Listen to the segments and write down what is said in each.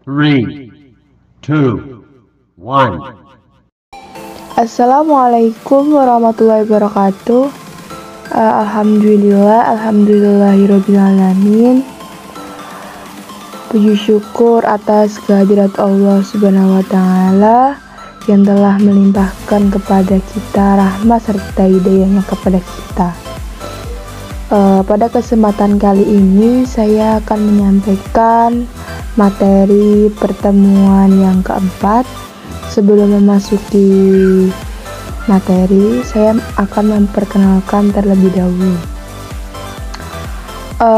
3, 2, 1. Assalamualaikum warahmatullahi wabarakatuh. Alhamdulillahirrabbilalamin. Puji syukur atas kehadirat Allah Subhanahu wa Ta'ala yang telah melimpahkan kepada kita rahmat serta hidayahnya kepada kita. Pada kesempatan kali ini saya akan menyampaikan materi pertemuan yang keempat. Sebelum memasuki materi, saya akan memperkenalkan terlebih dahulu.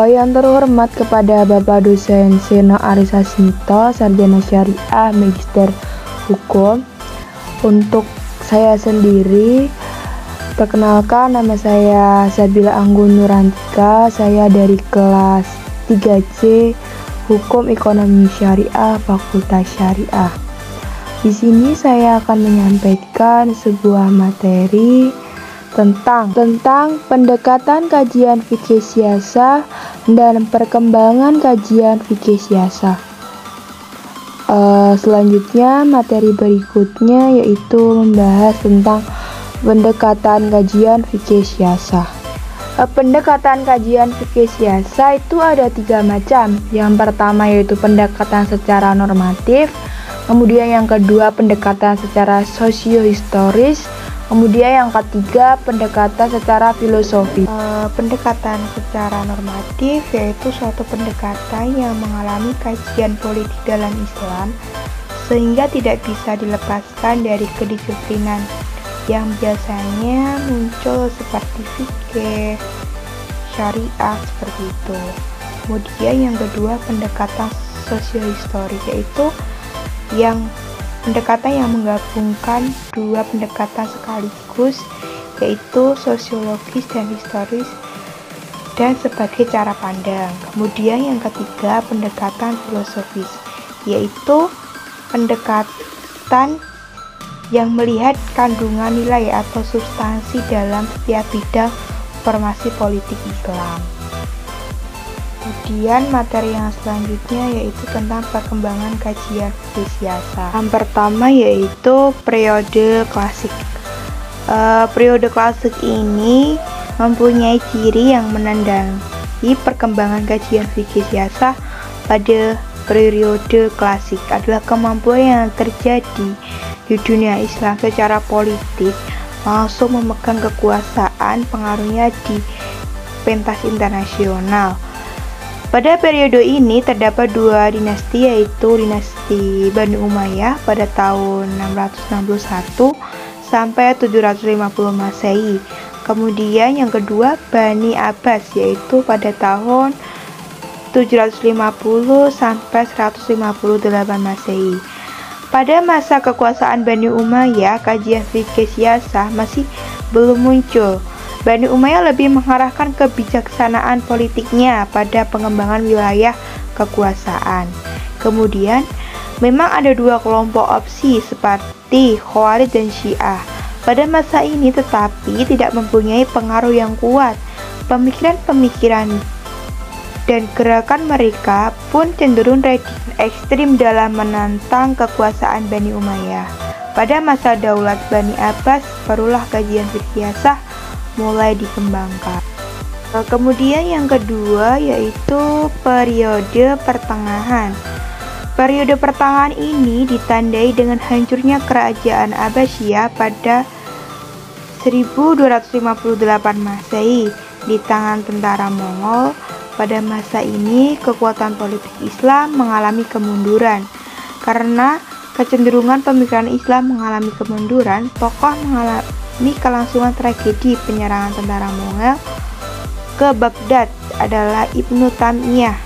Yang terhormat kepada Bapak Dosen Seno Arisa Smito, Sarjana Syariah, Magister Hukum. Untuk saya sendiri, perkenalkan, nama saya Sabila Anggun Nurantika. Saya dari kelas 3C Hukum Ekonomi Syariah, Fakultas Syariah. Di sini saya akan menyampaikan sebuah materi tentang pendekatan kajian fikih siasah dan perkembangan kajian fikih siasah. Selanjutnya, materi berikutnya yaitu membahas tentang pendekatan kajian fikih siasah. Pendekatan kajian fikih siasah itu ada 3 macam. Yang pertama yaitu pendekatan secara normatif, kemudian yang kedua pendekatan secara sosiohistoris, kemudian yang ketiga pendekatan secara filosofi. Pendekatan secara normatif yaitu suatu pendekatan yang mengalami kajian politik dalam Islam sehingga tidak bisa dilepaskan dari kedisiplinan yang biasanya muncul seperti fikih, syariah, seperti itu. Kemudian yang kedua pendekatan sosiohistoris yaitu pendekatan yang menggabungkan dua pendekatan sekaligus, yaitu sosiologis dan historis dan sebagai cara pandang. Kemudian yang ketiga pendekatan filosofis, yaitu pendekatan yang melihat kandungan nilai atau substansi dalam setiap bidang formasi politik Islam. Kemudian materi yang selanjutnya yaitu tentang perkembangan kajian fikih siasah. Yang pertama yaitu periode klasik. Periode klasik ini mempunyai ciri yang menandai perkembangan kajian fikih siasah pada periode klasik adalah kemampuan yang terjadi di dunia Islam secara politik langsung memegang kekuasaan, pengaruhnya di pentas internasional. Pada periode ini terdapat 2 dinasti, yaitu dinasti Bani Umayyah pada tahun 661 sampai 750 Masehi. Kemudian yang kedua Bani Abbas, yaitu pada tahun 750 sampai 158 Masehi. Pada masa kekuasaan Bani Umayyah, kajian fikih siasah masih belum muncul. Bani Umayyah lebih mengarahkan kebijaksanaan politiknya pada pengembangan wilayah kekuasaan. Kemudian, memang ada 2 kelompok opsi seperti Khawarij dan Syiah pada masa ini, tetapi tidak mempunyai pengaruh yang kuat. Pemikiran-pemikiran dan gerakan mereka pun cenderung ekstrim dalam menantang kekuasaan Bani Umayyah. Pada masa daulat Bani Abbas, barulah kajian fikih siasah mulai dikembangkan. Kemudian yang kedua yaitu periode pertengahan. Periode pertengahan ini ditandai dengan hancurnya kerajaan Abbasiyah pada 1258 Masehi di tangan tentara Mongol. Pada masa ini kekuatan politik Islam mengalami kemunduran. Karena kecenderungan pemikiran Islam mengalami kemunduran, tokoh mengalami kelangsungan tragedi penyerangan tentara Mongol ke Baghdad adalah Ibnu Taymiyah.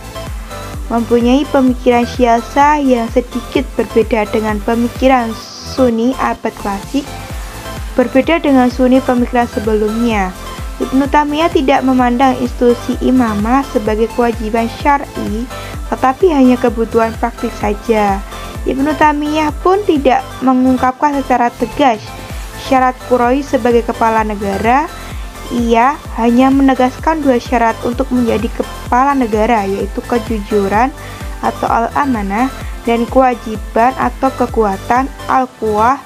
Mempunyai pemikiran siasah yang sedikit berbeda dengan pemikiran Sunni abad klasik, berbeda dengan Sunni pemikiran sebelumnya. Ibnu Taymiyah tidak memandang institusi imamah sebagai kewajiban syar'i, tetapi hanya kebutuhan praktik saja. Ibnu Taymiyah pun tidak mengungkapkan secara tegas syarat Quraisy sebagai kepala negara. Ia hanya menegaskan 2 syarat untuk menjadi kepala negara, yaitu kejujuran atau al-amanah dan kewajiban atau kekuatan al-quwah.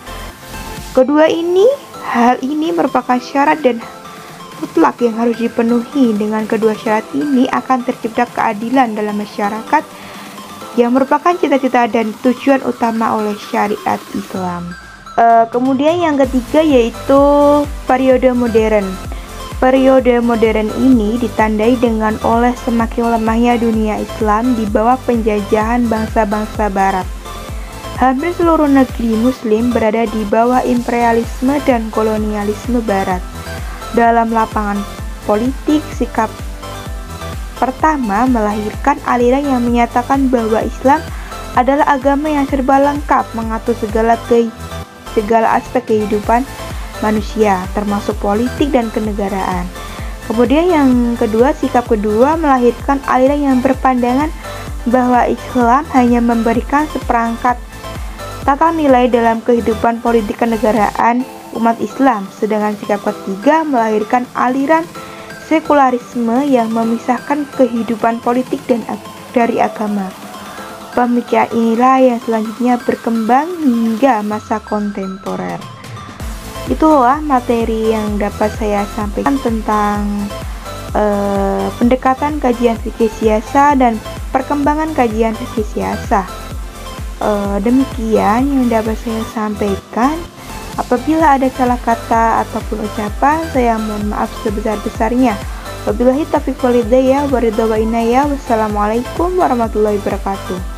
Hal ini merupakan syarat dan mutlak yang harus dipenuhi. Dengan kedua syarat ini akan tercipta keadilan dalam masyarakat yang merupakan cita-cita dan tujuan utama oleh syariat Islam. Kemudian yang ketiga yaitu periode modern. Periode modern ini ditandai dengan oleh semakin lemahnya dunia Islam di bawah penjajahan bangsa-bangsa barat. Hampir seluruh negeri muslim berada di bawah imperialisme dan kolonialisme barat. Dalam lapangan politik, sikap pertama melahirkan aliran yang menyatakan bahwa Islam adalah agama yang serba lengkap, mengatur segala aspek kehidupan manusia, termasuk politik dan kenegaraan. Kemudian yang kedua, sikap kedua melahirkan aliran yang berpandangan bahwa Islam hanya memberikan seperangkat tata nilai dalam kehidupan politik kenegaraan umat Islam. Sedangkan sikap ketiga melahirkan aliran sekularisme yang memisahkan kehidupan politik dari agama. Pemikiran inilah yang selanjutnya berkembang hingga masa kontemporer. Itulah materi yang dapat saya sampaikan tentang pendekatan kajian fikih siasa dan perkembangan kajian fikih siasa. Demikian yang dapat saya sampaikan. Apabila ada salah kata ataupun ucapan, saya mohon maaf sebesar-besarnya. Wabillahi taufiq wal hidayah wa ridha wa inayah. Wassalamualaikum warahmatullahi wabarakatuh.